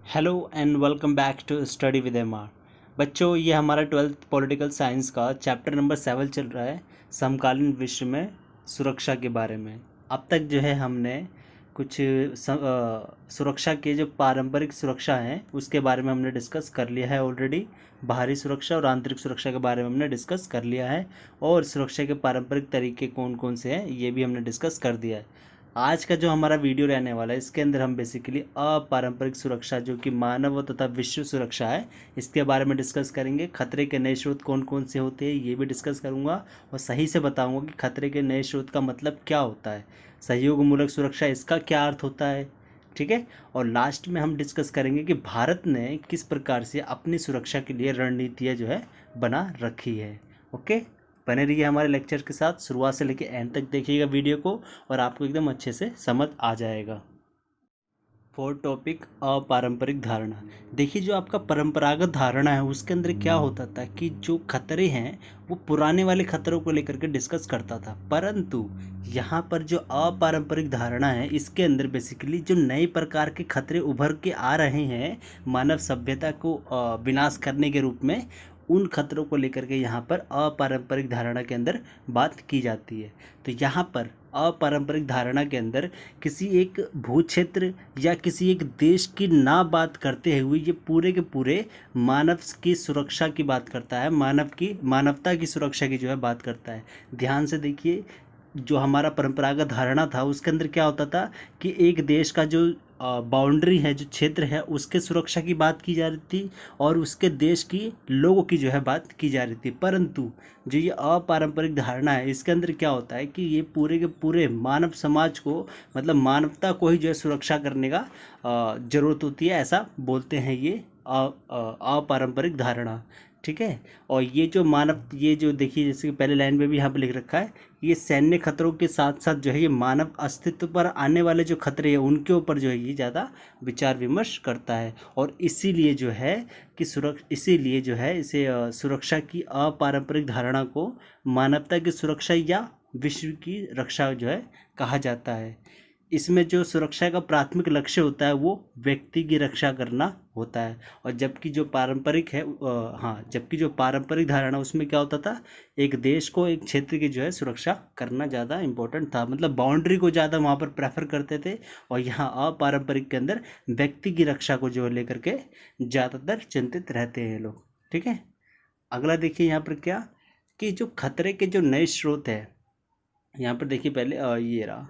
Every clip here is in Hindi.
Hello and welcome back to study with MR. बच्चों, ये हमारा 12th पॉलिटिकल साइंस का चैप्टर नंबर 7 चल रहा है, समकालीन विश्व में सुरक्षा के बारे में। अब तक जो है हमने कुछ सुरक्षा के जो पारंपरिक सुरक्षा हैं उसके बारे में हमने डिस्कस कर लिया है ऑलरेडी। बाहरी सुरक्षा और आंतरिक सुरक्षा के बारे में हमने डिस्कस कर लिया है, और सुरक्षा के पारंपरिक तरीके कौन कौन से हैं ये भी हमने डिस्कस कर दिया है। आज का जो हमारा वीडियो रहने वाला है इसके अंदर हम बेसिकली अपारंपरिक सुरक्षा जो कि मानव तथा विश्व सुरक्षा है इसके बारे में डिस्कस करेंगे। खतरे के नए स्रोत कौन कौन से होते हैं ये भी डिस्कस करूंगा, और सही से बताऊंगा कि खतरे के नए स्रोत का मतलब क्या होता है, सहयोगमूलक सुरक्षा इसका क्या अर्थ होता है, ठीक है। और लास्ट में हम डिस्कस करेंगे कि भारत ने किस प्रकार से अपनी सुरक्षा के लिए रणनीतियाँ जो है बना रखी है। ओके, बने रहिए हमारे लेक्चर के साथ, शुरुआत से लेकर एंड तक देखिएगा वीडियो को और आपको एकदम अच्छे से समझ आ जाएगा। फोर्थ टॉपिक, अपारंपरिक धारणा। देखिए, जो आपका परंपरागत धारणा है उसके अंदर क्या होता था कि जो खतरे हैं वो पुराने वाले खतरों को लेकर के डिस्कस करता था, परंतु यहाँ पर जो अपारंपरिक धारणा है इसके अंदर बेसिकली जो नए प्रकार के खतरे उभर के आ रहे हैं मानव सभ्यता को विनाश करने के रूप में, उन खतरों को लेकर के यहाँ पर अपारंपरिक धारणा के अंदर बात की जाती है। तो यहाँ पर अपारंपरिक धारणा के अंदर किसी एक भू क्षेत्र या किसी एक देश की ना बात करते हुए ये पूरे के पूरे मानव की सुरक्षा की बात करता है, मानवता की सुरक्षा की जो है बात करता है। ध्यान से देखिए, जो हमारा परंपरागत धारणा था उसके अंदर क्या होता था कि एक देश का जो बाउंड्री है, जो क्षेत्र है, उसके सुरक्षा की बात की जा रही थी और उसके देश की लोगों की जो है बात की जा रही थी। परंतु जो ये अपारंपरिक धारणा है इसके अंदर क्या होता है कि ये पूरे के पूरे मानव समाज को, मतलब मानवता को ही जो है सुरक्षा करने का ज़रूरत होती है, ऐसा बोलते हैं ये अपारंपरिक धारणा, ठीक है। और ये जो देखिए, जैसे कि पहले लाइन में भी यहाँ पे लिख रखा है, ये सैन्य खतरों के साथ साथ जो है ये मानव अस्तित्व पर आने वाले जो खतरे हैं उनके ऊपर जो है ये ज़्यादा विचार विमर्श करता है। और इसीलिए जो है कि इसीलिए जो है इसे सुरक्षा की अपारंपरिक धारणा को मानवता की सुरक्षा या विश्व की रक्षा जो है कहा जाता है। इसमें जो सुरक्षा का प्राथमिक लक्ष्य होता है वो व्यक्ति की रक्षा करना होता है। और जबकि जो पारंपरिक धारणा उसमें क्या होता था, एक देश को, एक क्षेत्र की जो है सुरक्षा करना ज़्यादा इम्पोर्टेंट था, मतलब बाउंड्री को ज़्यादा वहाँ पर प्रेफर करते थे। और यहाँ अपारंपरिक के अंदर व्यक्ति की रक्षा को जो है लेकर के ज़्यादातर चिंतित रहते हैं लोग, ठीक है। अगला देखिए यहाँ पर क्या, कि जो खतरे के जो नए स्रोत है, यहाँ पर देखिए पहले ये रहा,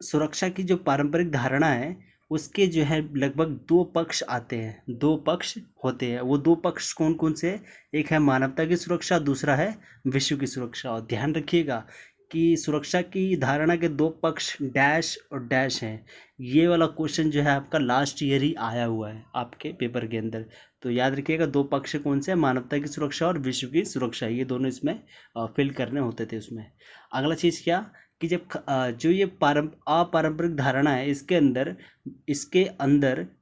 सुरक्षा की जो पारंपरिक धारणा है उसके जो है लगभग दो पक्ष आते हैं, दो पक्ष होते हैं। वो दो पक्ष कौन कौन से हैं? एक है मानवता की सुरक्षा, दूसरा है विश्व की सुरक्षा। और ध्यान रखिएगा कि सुरक्षा की धारणा के दो पक्ष डैश और डैश हैं। ये वाला क्वेश्चन जो है आपका लास्ट ईयर ही आया हुआ है आपके पेपर के अंदर, तो याद रखिएगा दो पक्ष कौन से हैं, मानवता की सुरक्षा और विश्व की सुरक्षा, ये दोनों इसमें फिल करने होते थे उसमें। अगला चीज़ क्या, कि जब जो ये अपारंपरिक धारणा है इसके अंदर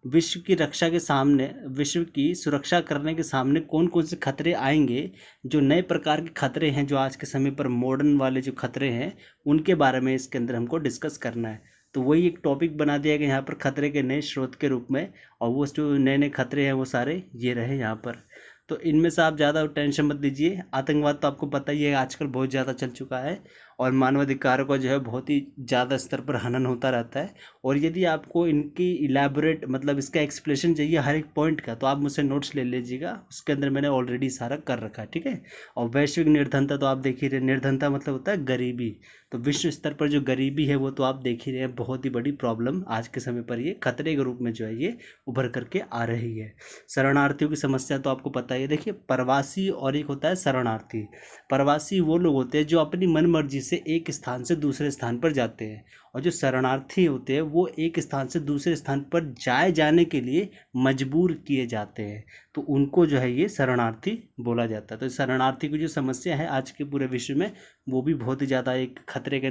विश्व की रक्षा के सामने, विश्व की सुरक्षा करने के सामने कौन कौन से खतरे आएंगे, जो नए प्रकार के खतरे हैं, जो आज के समय पर मॉडर्न वाले जो खतरे हैं उनके बारे में इसके अंदर हमको डिस्कस करना है। तो वही एक टॉपिक बना दिया गया यहाँ पर खतरे के नए स्रोत के रूप में, और वो जो नए नए खतरे हैं वो सारे ये रहे यहाँ पर। तो इनमें से आप ज़्यादा टेंशन मत लीजिए। आतंकवाद तो आपको पता ही है आजकल बहुत ज़्यादा चल चुका है, और मानवाधिकारों का जो है बहुत ही ज़्यादा स्तर पर हनन होता रहता है। और यदि आपको इनकी इलेबोरेट, मतलब इसका एक्सप्लेनेशन चाहिए हर एक पॉइंट का, तो आप मुझसे नोट्स ले लीजिएगा, उसके अंदर मैंने ऑलरेडी सारा कर रखा है, ठीक है। और वैश्विक निर्धनता तो आप देख ही रहे, निर्धनता मतलब होता है गरीबी। तो विश्व स्तर पर जो गरीबी है वो तो आप देख ही रहे हैं, बहुत ही बड़ी प्रॉब्लम आज के समय पर ये खतरे के रूप में जो है ये उभर करके आ रही है। शरणार्थियों की समस्या तो आपको पता ही है। देखिए, प्रवासी और एक होता है शरणार्थी। प्रवासी वो लोग होते हैं जो अपनी मन मर्जी से एक स्थान से दूसरे स्थान पर जाते हैं, और जो शरणार्थी होते हैं वो एक स्थान से दूसरे स्थान पर जाने के लिए मजबूर किए जाते हैं, तो उनको जो है ये शरणार्थी बोला जाता है। तो शरणार्थी की जो समस्या है आज के पूरे विश्व में, वो भी बहुत ही ज़्यादा एक खतरे के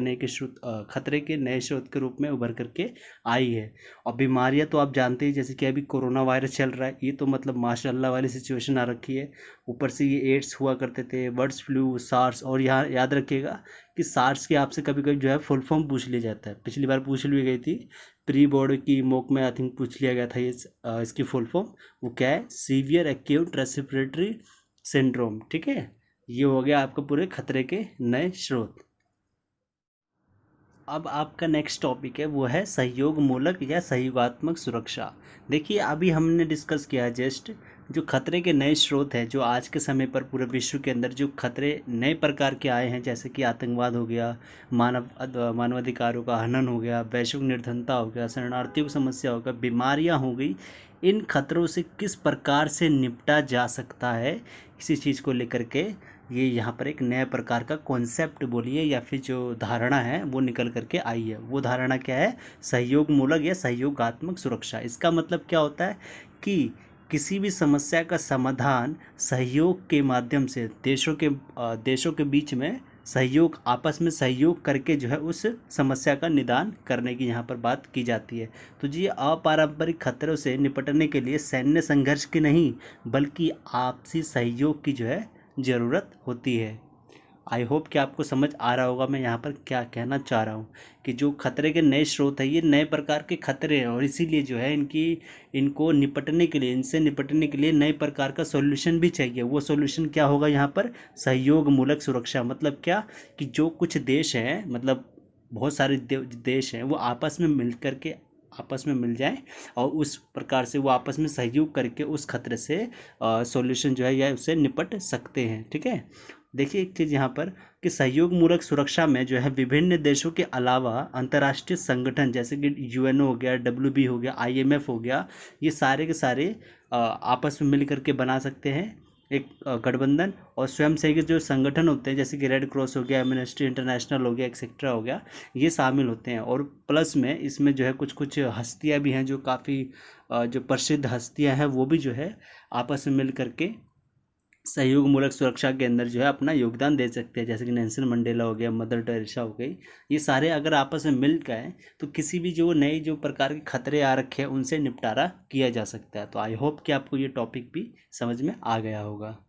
नए स्रोत के रूप में उभर करके आई है। और बीमारियां तो आप जानते हैं, जैसे कि अभी कोरोना वायरस चल रहा है, ये तो मतलब माशाल्लाह वाली सिचुएशन आ रखी है। ऊपर से ये एड्स हुआ करते थे, बर्ड्स फ्लू, सार्स, और यहाँ याद रखिएगा कि सार्स की आपसे कभी कभी जो है फुल फॉर्म पूछ लिया जाता है, पिछली बार पूछ ली गई थी, प्री बोर्ड की मॉक में आई थिंक पूछ लिया गया था ये इसकी फुल फॉर्म। वो क्या है? Severe acute respiratory syndrome. ठीक है, ये हो गया आपका पूरे खतरे के नए स्रोत। अब आपका नेक्स्ट टॉपिक है वो है सहयोग मूलक या सहयोगात्मक सुरक्षा। देखिए अभी हमने डिस्कस किया जस्ट जो खतरे के नए स्रोत हैं, जो आज के समय पर पूरे विश्व के अंदर जो खतरे नए प्रकार के आए हैं, जैसे कि आतंकवाद हो गया, मानवाधिकारों का हनन हो गया, वैश्विक निर्धनता हो गया, शरणार्थियों की समस्या हो गया, बीमारियां हो गई। इन खतरों से किस प्रकार से निपटा जा सकता है, इसी चीज़ को लेकर के ये यहाँ पर एक नया प्रकार का कॉन्सेप्ट बोलिए या फिर जो धारणा है वो निकल करके आई है। वो धारणा क्या है? सहयोग मूलक या सहयोगात्मक सुरक्षा। इसका मतलब क्या होता है कि किसी भी समस्या का समाधान सहयोग के माध्यम से देशों के बीच में सहयोग, आपस में सहयोग करके जो है उस समस्या का निदान करने की यहाँ पर बात की जाती है। तो जी अपारंपरिक खतरों से निपटने के लिए सैन्य संघर्ष की नहीं बल्कि आपसी सहयोग की जो है ज़रूरत होती है। आई होप कि आपको समझ आ रहा होगा मैं यहाँ पर क्या कहना चाह रहा हूँ, कि जो खतरे के नए स्रोत है ये नए प्रकार के खतरे हैं, और इसीलिए जो है इनको निपटने के लिए, इनसे निपटने के लिए नए प्रकार का सॉल्यूशन भी चाहिए। वो सॉल्यूशन क्या होगा यहाँ पर? सहयोग मूलक सुरक्षा। मतलब क्या कि जो कुछ देश हैं, मतलब बहुत सारे देश हैं, वो आपस में मिल जाएं और उस प्रकार से वो आपस में सहयोग करके उस खतरे से सॉल्यूशन जो है या उससे निपट सकते हैं। ठीक है, देखिए एक चीज़ यहाँ पर कि सहयोग मूलक सुरक्षा में जो है विभिन्न देशों के अलावा अंतर्राष्ट्रीय संगठन जैसे कि यूएनओ हो गया, डब्ल्यूबी हो गया, आईएमएफ हो गया, ये सारे के सारे आपस में मिल करके बना सकते हैं एक गठबंधन। और स्वयं सेवी जो संगठन होते हैं जैसे कि रेड क्रॉस हो गया, एमनेस्टी इंटरनेशनल हो गया, एक्सेट्रा हो गया, ये शामिल होते हैं। और प्लस में इसमें जो है कुछ कुछ हस्तियां भी हैं जो काफ़ी जो प्रसिद्ध हस्तियां हैं वो भी जो है आपस में मिल करके सहयोग मूलक सुरक्षा के अंदर जो है अपना योगदान दे सकते हैं, जैसे कि नेल्सन मंडेला हो गया, मदर टेरेसा हो गई। ये सारे अगर आपस में मिल गए तो किसी भी जो नए जो प्रकार के खतरे आ रखे हैं उनसे निपटारा किया जा सकता है। तो आई होप कि आपको ये टॉपिक भी समझ में आ गया होगा।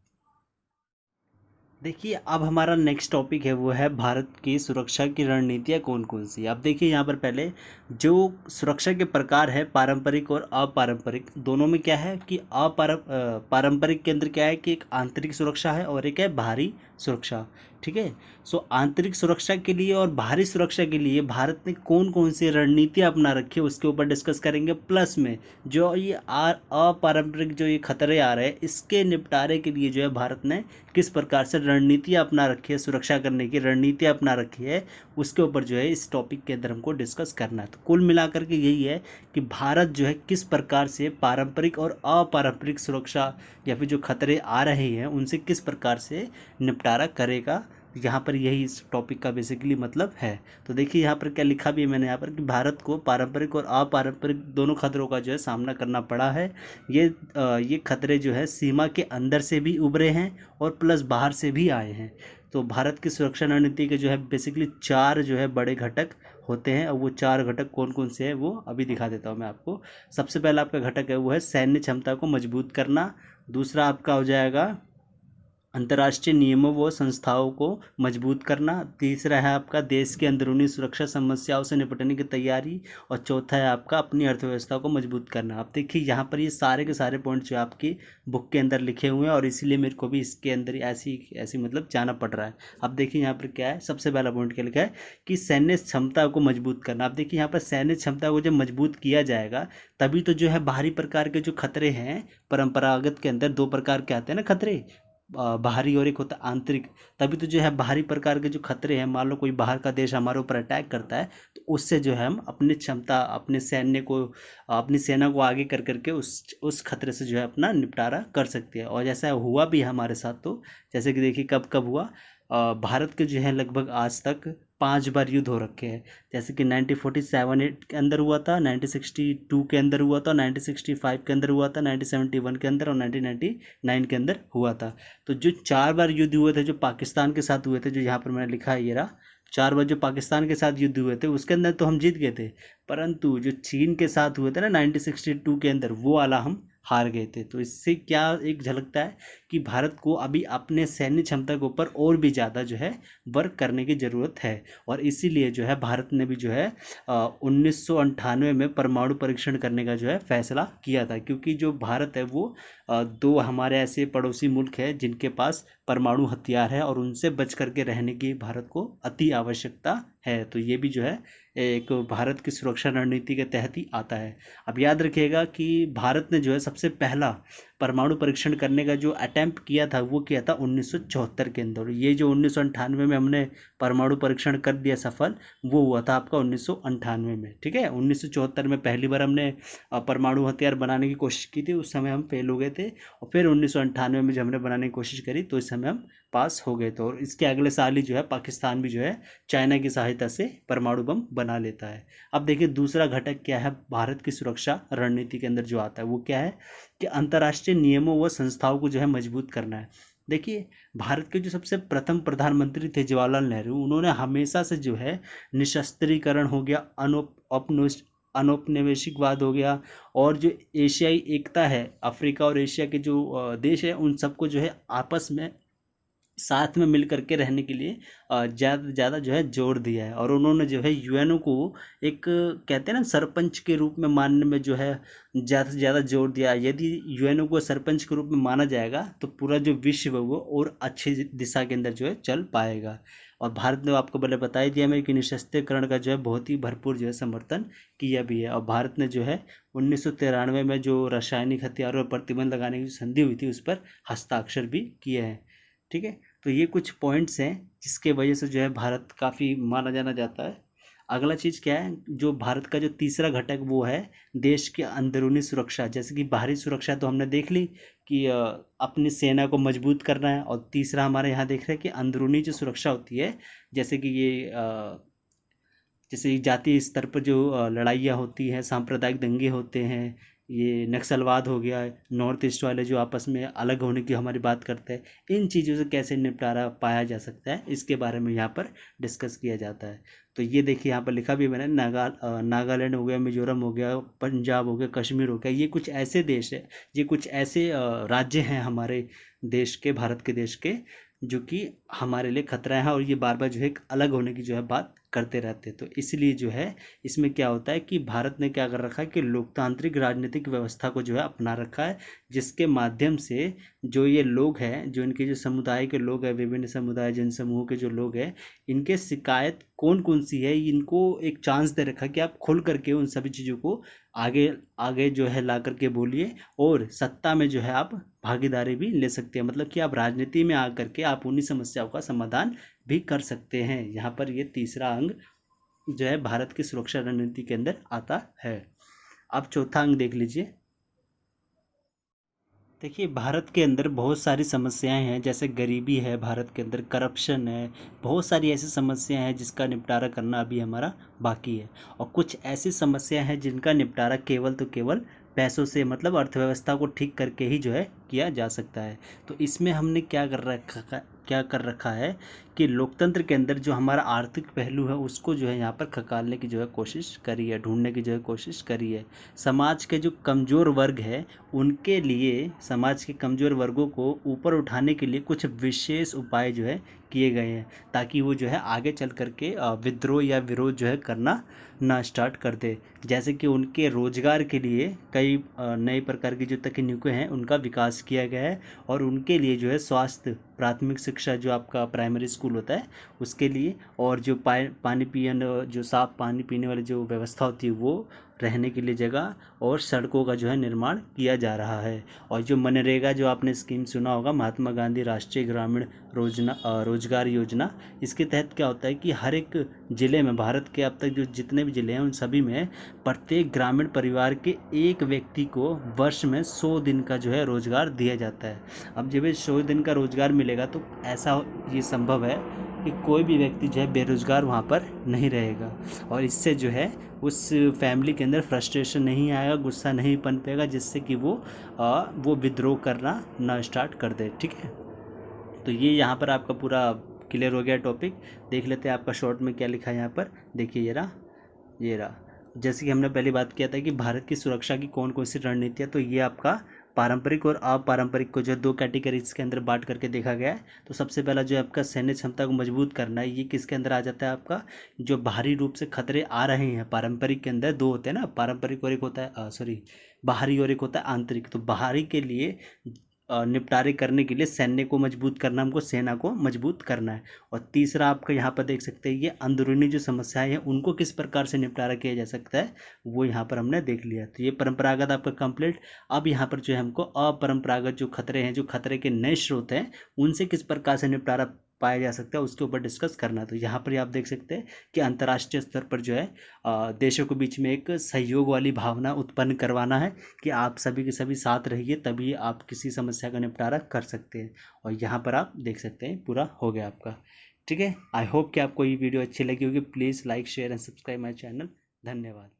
देखिए अब हमारा नेक्स्ट टॉपिक है वो है भारत की सुरक्षा की रणनीतियाँ कौन कौन सी। अब देखिए यहाँ पर पहले जो सुरक्षा के प्रकार है पारंपरिक और अपारंपरिक, दोनों में क्या है कि पारंपरिक के अंदर क्या है कि एक आंतरिक सुरक्षा है और एक है बाहरी सुरक्षा। ठीक है, सो आंतरिक सुरक्षा के लिए और बाहरी सुरक्षा के लिए भारत ने कौन कौन सी रणनीतियाँ अपना रखी है उसके ऊपर डिस्कस करेंगे। प्लस में जो ये अपारंपरिक जो ये खतरे आ रहे हैं इसके निपटारे के लिए जो है भारत ने किस प्रकार से रणनीतियाँ अपना रखी है, सुरक्षा करने की रणनीतियाँ अपना रखी है, उसके ऊपर जो है इस टॉपिक के अंदर हमको डिस्कस करना है। तो कुल मिलाकर के यही है कि भारत जो है किस प्रकार से पारंपरिक और अपारंपरिक सुरक्षा या फिर जो खतरे आ रहे हैं उनसे किस प्रकार से निपटारा करेगा, यहाँ पर यही इस टॉपिक का बेसिकली मतलब है। तो देखिए यहाँ पर क्या लिखा भी है मैंने यहाँ पर कि भारत को पारंपरिक और अपारंपरिक दोनों खतरों का जो है सामना करना पड़ा है। ये खतरे जो है सीमा के अंदर से भी उभरे हैं और प्लस बाहर से भी आए हैं। तो भारत की सुरक्षा रणनीति के जो है बेसिकली 4 जो है बड़े घटक होते हैं, और वो 4 घटक कौन कौन से हैं वो अभी दिखा देता हूँ मैं आपको। सबसे पहला आपका घटक है वो है सैन्य क्षमता को मजबूत करना। दूसरा आपका हो जाएगा अंतर्राष्ट्रीय नियमों व संस्थाओं को मजबूत करना। तीसरा है आपका देश की अंदरूनी सुरक्षा समस्याओं से निपटने की तैयारी। और चौथा है आपका अपनी अर्थव्यवस्था को मजबूत करना। आप देखिए यहाँ पर ये सारे के सारे पॉइंट जो आपकी बुक के अंदर लिखे हुए हैं और इसीलिए मेरे को भी इसके अंदर ऐसी ऐसी मतलब जाना पड़ रहा है। अब देखिए यहाँ पर क्या है, सबसे पहला पॉइंट क्या लिखा है कि सैन्य क्षमता को मजबूत करना। आप देखिए यहाँ पर सैन्य क्षमता को जब मजबूत किया जाएगा तभी तो जो है बाहरी प्रकार के जो खतरे हैं, परंपरागत के अंदर 2 प्रकार के आते हैं ना खतरे, बाहरी और एक होता है आंतरिक। तभी तो जो है बाहरी प्रकार के जो खतरे हैं, मान लो कोई बाहर का देश हमारे ऊपर अटैक करता है तो उससे जो है हम अपनी क्षमता, अपने सैन्य को, अपनी सेना को आगे कर करके उस खतरे से जो है अपना निपटारा कर सकती है। और जैसा हुआ भी हमारे साथ, तो जैसे कि देखिए कब कब हुआ, भारत के जो है लगभग आज तक 5 बार युद्ध हो रखे हैं। जैसे कि 1947 के अंदर हुआ था, 1962 के अंदर हुआ था, 1965 के अंदर हुआ था, 1971 के अंदर और 1999 के अंदर हुआ था। तो जो 4 बार युद्ध हुए थे जो पाकिस्तान के साथ हुए थे, जो यहाँ पर मैंने लिखा है ये रहा, 4 बार जो पाकिस्तान के साथ युद्ध हुए थे उसके अंदर तो हम जीत गए थे, परंतु जो चीन के साथ हुए थे ना 1962 के अंदर, वो वाला हम हार गए थे। तो इससे क्या एक झलकता है कि भारत को अभी अपने सैन्य क्षमता के ऊपर और भी ज़्यादा जो है वर्क करने की ज़रूरत है। और इसीलिए जो है भारत ने भी जो है 1998 में परमाणु परीक्षण करने का जो है फैसला किया था, क्योंकि जो भारत है वो दो हमारे ऐसे पड़ोसी मुल्क है जिनके पास परमाणु हथियार है और उनसे बच करके रहने की भारत को अति आवश्यकता है। तो ये भी जो है एक भारत की सुरक्षा रणनीति के तहत ही आता है। अब याद रखिएगा कि भारत ने जो है सबसे पहला परमाणु परीक्षण करने का जो अटेम्प्ट किया था वो किया था 1974 के अंदर। ये जो 1998 में हमने परमाणु परीक्षण कर दिया सफल, वो हुआ था आपका 1998 में। ठीक है, 1974 में पहली बार हमने परमाणु हथियार बनाने की कोशिश की थी, उस समय हम फेल हो गए थे। और फिर 1998 में जब हमने बनाने की कोशिश करी तो इस समय हम पास हो गए थे। और इसके अगले साल ही जो है पाकिस्तान भी जो है चाइना की सहायता से परमाणु बम बना लेता है। अब देखिए दूसरा घटक क्या है भारत की सुरक्षा रणनीति के अंदर जो आता है वो क्या है कि अंतर्राष्ट्रीय नियमों व संस्थाओं को जो है मजबूत करना है। देखिए भारत के जो सबसे प्रथम प्रधानमंत्री थे जवाहरलाल नेहरू, उन्होंने हमेशा से जो है निशस्त्रीकरण हो गया, अनौपनिवेशिकवाद हो गया, और जो एशियाई एकता है, अफ्रीका और एशिया के जो देश है उन सबको जो है आपस में साथ में मिल करके रहने के लिए ज़्यादा से ज़्यादा जो है जोर दिया है। और उन्होंने जो है यूएनओ को एक कहते हैं ना सरपंच के रूप में मानने में जो है ज़्यादा से ज़्यादा जोर दिया। यदि यूएनओ को सरपंच के रूप में माना जाएगा तो पूरा जो विश्व है वो और अच्छी दिशा के अंदर जो है चल पाएगा। और भारत ने आपको पहले बता ही दिया मैं कि निशस्त्रीकरण का जो है बहुत ही भरपूर जो है समर्थन किया भी है। और भारत ने जो है 1993 में जो रासायनिक हथियारों पर प्रतिबंध लगाने की संधि हुई थी उस पर हस्ताक्षर भी किए हैं। ठीक है, तो ये कुछ पॉइंट्स हैं जिसके वजह से जो है भारत काफ़ी माना जाना जाता है। अगला चीज़ क्या है, जो भारत का जो तीसरा घटक वो है देश की अंदरूनी सुरक्षा। जैसे कि बाहरी सुरक्षा तो हमने देख ली कि अपनी सेना को मजबूत करना है, और तीसरा हमारे यहाँ देख रहे हैं कि अंदरूनी जो सुरक्षा होती है, जैसे कि ये जैसे जातीय स्तर पर जो लड़ाइयाँ होती हैं, सांप्रदायिक दंगे होते हैं, ये नक्सलवाद हो गया, नॉर्थ ईस्ट वाले जो आपस में अलग होने की हमारी बात करते हैं, इन चीज़ों से कैसे निपटारा पाया जा सकता है इसके बारे में यहाँ पर डिस्कस किया जाता है। तो ये देखिए यहाँ पर लिखा भी मैंने, नागालैंड हो गया, मिजोरम हो गया, पंजाब हो गया, कश्मीर हो गया, ये कुछ ऐसे देश है, ये कुछ ऐसे राज्य हैं हमारे देश के, भारत के देश के, जो कि हमारे लिए खतरा है और ये बार बार जो है अलग होने की जो है बात करते रहते हैं। तो इसलिए जो है इसमें क्या होता है कि भारत ने क्या कर रखा है कि लोकतांत्रिक राजनीतिक व्यवस्था को जो है अपना रखा है, जिसके माध्यम से जो ये लोग हैं, जो इनके जो समुदाय के लोग हैं, विभिन्न समुदाय जन समूह के जो लोग हैं, इनके शिकायत कौन कौन सी है, इनको एक चांस दे रखा कि आप खुल करके उन सभी चीज़ों को आगे आगे जो है ला करके बोलिए, और सत्ता में जो है आप भागीदारी भी ले सकते हैं। मतलब कि आप राजनीति में आ करके आप उन्हीं समस्याओं का समाधान भी कर सकते हैं। यहाँ पर ये तीसरा अंग जो है भारत की सुरक्षा रणनीति के अंदर आता है। अब चौथा अंग देख लीजिए। देखिए भारत के अंदर बहुत सारी समस्याएं हैं, जैसे गरीबी है, भारत के अंदर करप्शन है, बहुत सारी ऐसी समस्याएं हैं जिसका निपटारा करना अभी हमारा बाकी है। और कुछ ऐसी समस्याएं हैं जिनका निपटारा केवल तो केवल पैसों से, मतलब अर्थव्यवस्था को ठीक करके ही जो है किया जा सकता है। तो इसमें हमने क्या कर रखा है कि लोकतंत्र के अंदर जो हमारा आर्थिक पहलू है उसको जो है यहाँ पर खंगालने की जो है कोशिश करी है, ढूंढने की जो है कोशिश करी है। समाज के जो कमज़ोर वर्ग है उनके लिए, समाज के कमज़ोर वर्गों को ऊपर उठाने के लिए कुछ विशेष उपाय जो है किए गए हैं, ताकि वो जो है आगे चल करके विद्रोह या विरोध जो है करना ना स्टार्ट कर दे। जैसे कि उनके रोजगार के लिए कई नए प्रकार की जो तकनीकें हैं उनका विकास किया गया है, और उनके लिए जो है स्वास्थ्य, प्राथमिक शिक्षा जो आपका प्राइमरी स्कूल होता है उसके लिए, और जो पानी पीने, जो साफ पानी पीने वाली जो व्यवस्था होती है वो, रहने के लिए जगह और सड़कों का जो है निर्माण किया जा रहा है। और जो मनरेगा जो आपने स्कीम सुना होगा, महात्मा गांधी राष्ट्रीय ग्रामीण रोजगार योजना, इसके तहत क्या होता है कि हर एक ज़िले में, भारत के अब तक जो जितने भी ज़िले हैं उन सभी में प्रत्येक ग्रामीण परिवार के एक व्यक्ति को वर्ष में 100 दिन का जो है रोजगार दिया जाता है। अब जब ये 100 दिन का रोजगार मिलेगा तो ऐसा ये संभव है कि कोई भी व्यक्ति जो है बेरोजगार वहाँ पर नहीं रहेगा, और इससे जो है उस फैमिली के अंदर फ्रस्ट्रेशन नहीं आएगा, गुस्सा नहीं पनपेगा, जिससे कि वो विद्रोह करना ना स्टार्ट कर दे। ठीक है, तो ये यहाँ पर आपका पूरा क्लियर हो गया टॉपिक। देख लेते हैं आपका शॉर्ट में क्या लिखा है यहाँ पर। देखिए ये रहा। जैसे कि हमने पहले बात किया था कि भारत की सुरक्षा की कौन कौन सी रणनीतियाँ, तो ये आपका पारंपरिक और अपारंपरिक को जो 2 कैटेगरीज के अंदर बांट करके देखा गया है। तो सबसे पहला जो है आपका सैन्य क्षमता को मजबूत करना है, ये किसके अंदर आ जाता है आपका, जो बाहरी रूप से खतरे आ रहे हैं। पारंपरिक के अंदर 2 होते हैं ना, पारंपरिक और एक होता है सॉरी बाहरी और एक होता है आंतरिक। तो बाहरी के लिए निपटारे करने के लिए सैन्य को मजबूत करना, हमको सेना को मजबूत करना है। और तीसरा आपका यहाँ पर देख सकते हैं, ये अंदरूनी जो समस्याएं हैं उनको किस प्रकार से निपटारा किया जा सकता है, वो यहाँ पर हमने देख लिया। तो ये परंपरागत आपका कंप्लीट। अब यहाँ पर जो है हमको अपरंपरागत जो खतरे हैं, जो खतरे के नए स्रोत हैं, उनसे किस प्रकार से निपटारा पाया जा सकता है, उसके ऊपर डिस्कस करना। तो यहाँ पर आप देख सकते हैं कि अंतर्राष्ट्रीय स्तर पर जो है देशों के बीच में एक सहयोग वाली भावना उत्पन्न करवाना है कि आप सभी के सभी साथ रहिए, तभी आप किसी समस्या का निपटारा कर सकते हैं। और यहाँ पर आप देख सकते हैं पूरा हो गया आपका। ठीक है, आई होप कि आपको ये वीडियो अच्छी लगी होगी। Please like share and subscribe my channel. धन्यवाद।